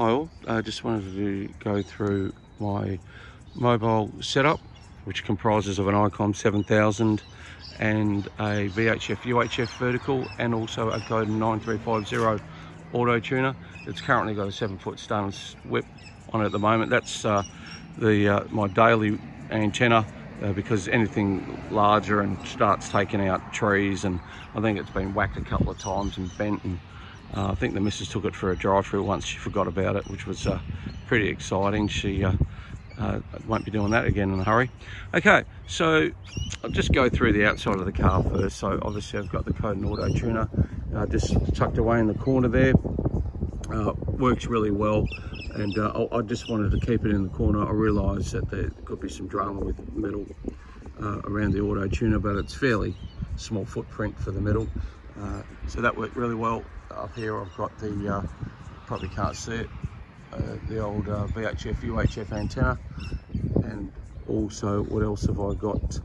Hi all, I just wanted to go through my mobile setup, which comprises of an Icom 7000 and a Vhf Uhf vertical, and also a Codan 9350 Auto Tuner. It's currently got a 7-foot stainless whip on it at the moment. That's my daily antenna, because anything larger and starts taking out trees, and I think it's been whacked a couple of times and bent, and I think the missus took it for a drive-through once. She forgot about it, which was pretty exciting. She won't be doing that again in a hurry. Okay, so I'll just go through the outside of the car first. So obviously I've got the Codan Auto Tuner just tucked away in the corner there. Works really well, and I just wanted to keep it in the corner. I realised that there could be some drama with metal around the Auto Tuner, but it's fairly small footprint for the metal, so that worked really well. Up here I've got the, probably can't see it, the old Vhf Uhf Antenna, and also what else have I got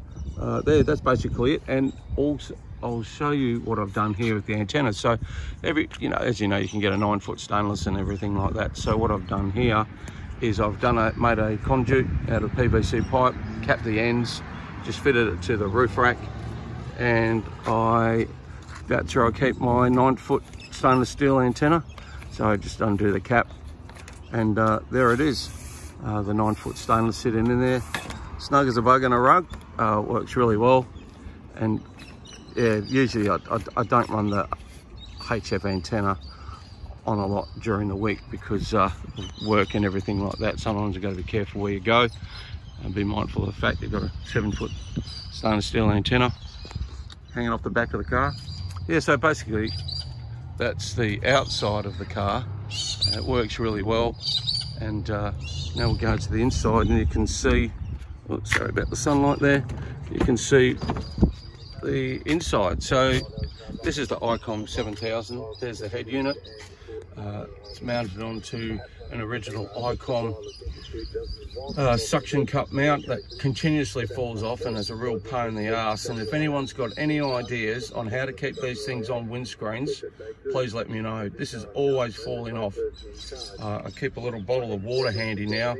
there? That's basically it. And also I'll show you what I've done here with the antenna. So as you know, you can get a 9-foot stainless and everything like that. So what I've done here is I've made a conduit out of PVC pipe, capped the ends, just fitted it to the roof rack, and that's where I keep my 9-foot stainless steel antenna. So I just undo the cap, and there it is, the 9-foot stainless sitting in there, snug as a bug in a rug. Works really well. And yeah, usually I don't run the HF antenna on a lot during the week because of work and everything like that. Sometimes you've got to be careful where you go and be mindful of the fact you've got a 7-foot stainless steel antenna hanging off the back of the car. Yeah, so basically that's the outside of the car. It works really well. And now we'll go to the inside, and you can see, oh, sorry about the sunlight there, you can see the inside. So this is the Icom 7000. There's the head unit. It's mounted onto an original Icom suction cup mount that continuously falls off and is a real pain in the ass. And if anyone's got any ideas on how to keep these things on windscreens, please let me know. This is always falling off. I keep a little bottle of water handy now.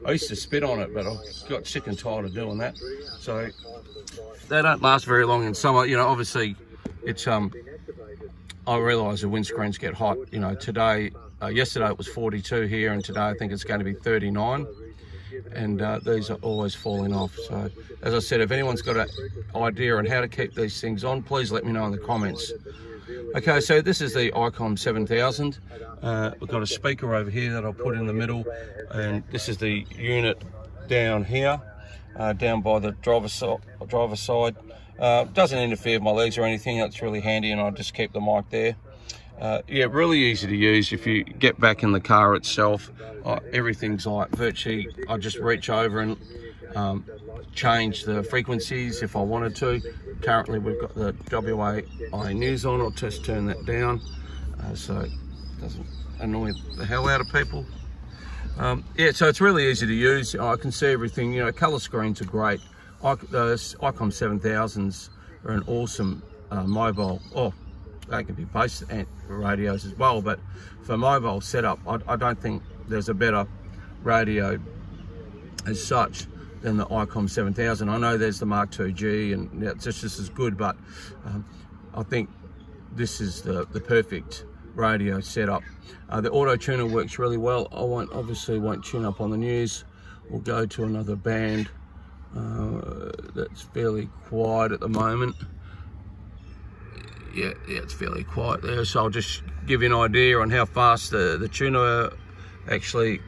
I used to spit on it, but I got sick and tired of doing that. So they don't last very long in summer. You know, obviously it's I realise the windscreens get hot. You know, yesterday it was 42 here, and today I think it's going to be 39, and these are always falling off. So as I said, if anyone's got an idea on how to keep these things on, please let me know in the comments. Okay, so this is the Icom 7000. We've got a speaker over here that I'll put in the middle, and this is the unit down here, down by the driver's side. Doesn't interfere with my legs or anything. That's really handy, and I'll just keep the mic there. Yeah, really easy to use. If you get back in the car itself, everything's like virtually, I just reach over and change the frequencies if I wanted to. Currently we've got the WAI news on. I'll just turn that down so it doesn't annoy the hell out of people. Yeah, so it's really easy to use. I can see everything. You know, color screens are great. Those Icom 7000s are an awesome mobile. Oh, they can be base radios as well, but for mobile setup, I don't think there's a better radio as such than the Icom 7000. I know there's the Mark II-G, and it's just as good, but I think this is the perfect radio setup. The Auto Tuner works really well. I obviously won't tune up on the news. We'll go to another band that's fairly quiet at the moment. Yeah, it's fairly quiet there, so I'll just give you an idea on how fast the tuner actually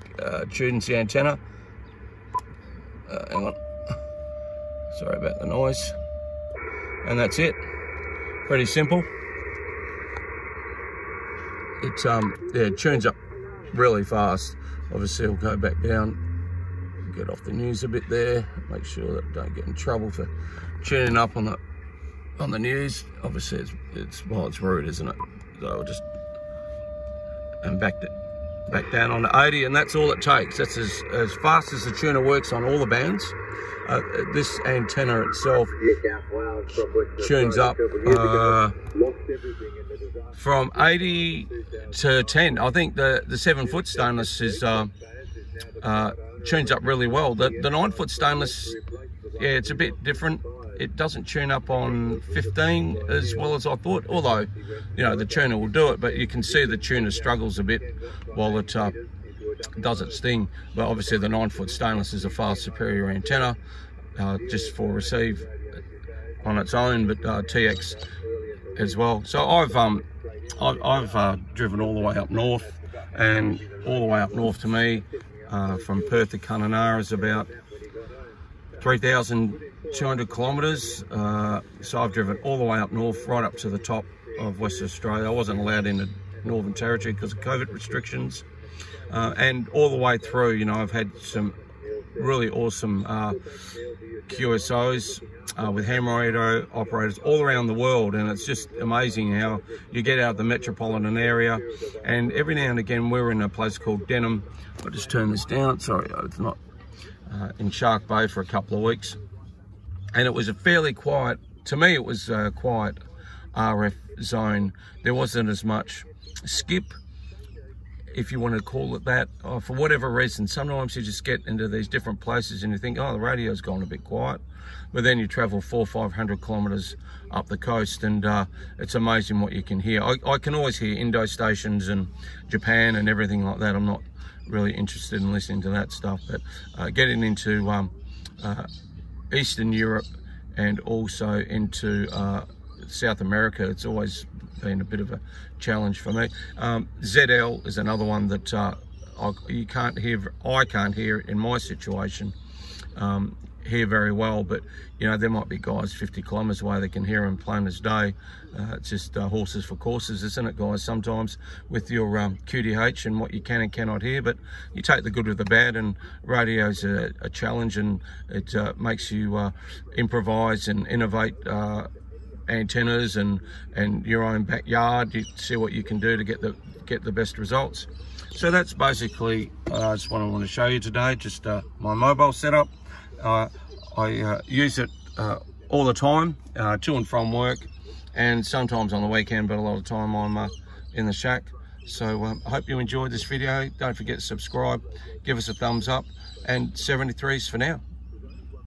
tunes the antenna. Hang on, sorry about the noise. And that's it, pretty simple. It's yeah, it tunes up really fast. Obviously I'll go back down, get off the news a bit there, make sure that I don't get in trouble for tuning up on the news. Obviously it's rude, isn't it? So I'll just, and back down on to 80, and that's all it takes. That's as fast as the tuner works on all the bands. This antenna itself tunes up from 80 to 10. I think the 7-foot stainless is tunes up really well. The 9-foot stainless, yeah, it's a bit different. It doesn't tune up on 15 as well as I thought, although, you know, the tuner will do it, but you can see the tuner struggles a bit while it does its thing. But obviously the 9-foot stainless is a far superior antenna, just for receive on its own, but TX as well. So I've driven all the way up north, and all the way up north to me, from Perth to Kununurra is about 3,200 kilometres. So I've driven all the way up north, right up to the top of Western Australia. I wasn't allowed in the Northern Territory because of COVID restrictions. And all the way through, you know, I've had some really awesome QSOs with ham radio operators all around the world, and it's just amazing how you get out of the metropolitan area. And every now and again, we're in a place called Denham. I'll just turn this down, sorry, it's not in Shark Bay for a couple of weeks, and it was a fairly quiet, to me it was a quiet RF zone. There wasn't as much skip, if you want to call it that, for whatever reason. Sometimes you just get into these different places and you think, oh, the radio's gone a bit quiet, but then you travel 400 or 500 kilometers up the coast, and it's amazing what you can hear. I can always hear Indo stations and Japan and everything like that. I'm not really interested in listening to that stuff, but getting into Eastern Europe and also into South America, it's always been a bit of a challenge for me. ZL is another one that I can't hear in my situation hear very well, but you know, there might be guys 50 kilometers away that can hear them plain as day. It's just horses for courses, isn't it, guys? Sometimes with your QTH and what you can and cannot hear, but you take the good with the bad, and radio's a challenge, and it makes you improvise and innovate antennas and your own backyard. You see what you can do to get the best results. So that's basically just what I want to show you today. Just my mobile setup. I use it all the time to and from work, and sometimes on the weekend, but a lot of the time I'm in the shack. So I hope you enjoyed this video. Don't forget to subscribe, give us a thumbs up, and 73s for now.